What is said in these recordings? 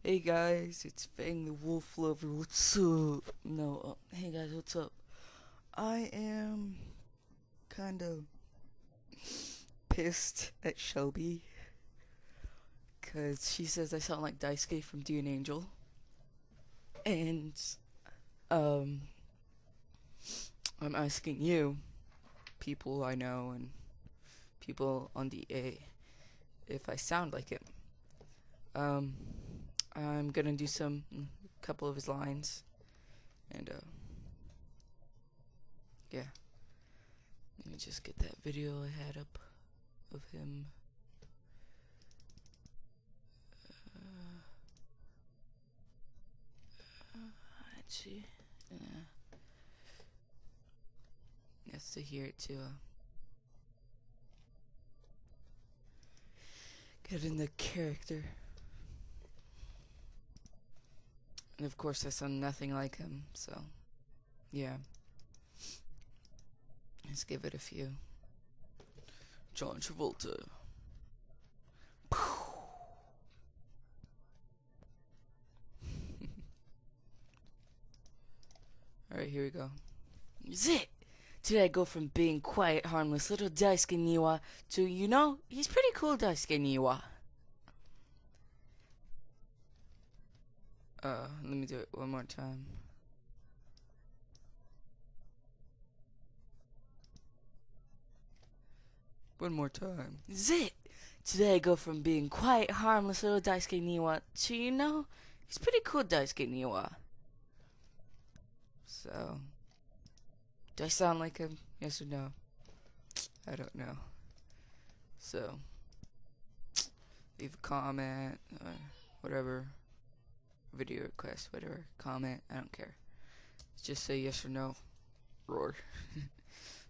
Hey guys, it's Fang the Wolf Lover. What's up? No, hey guys, what's up? I am kind of pissed at Shelby because she says I sound like Daisuke from Dear Angel, and I'm asking you, people I know and people on DA, if I sound like him. I'm gonna do a couple of his lines, and yeah. Let me just get that video I had up of him. Let's see. Yes, to hear it too. Get in the character. And of course I sound nothing like him, so yeah. Let's give it a few. John Travolta. Alright, here we go. Zit! Today I go from being quiet, harmless little Daisuke Niwa to, he's pretty cool Daisuke Niwa. Let me do it one more time. One more time. Zit! Today I go from being quiet, harmless little Daisuke Niwa to, he's pretty cool Daisuke Niwa. So, do I sound like him? Yes or no? I don't know. So, leave a comment, whatever, video request, whatever, comment, I don't care. Just say yes or no. Roar.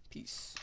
Peace.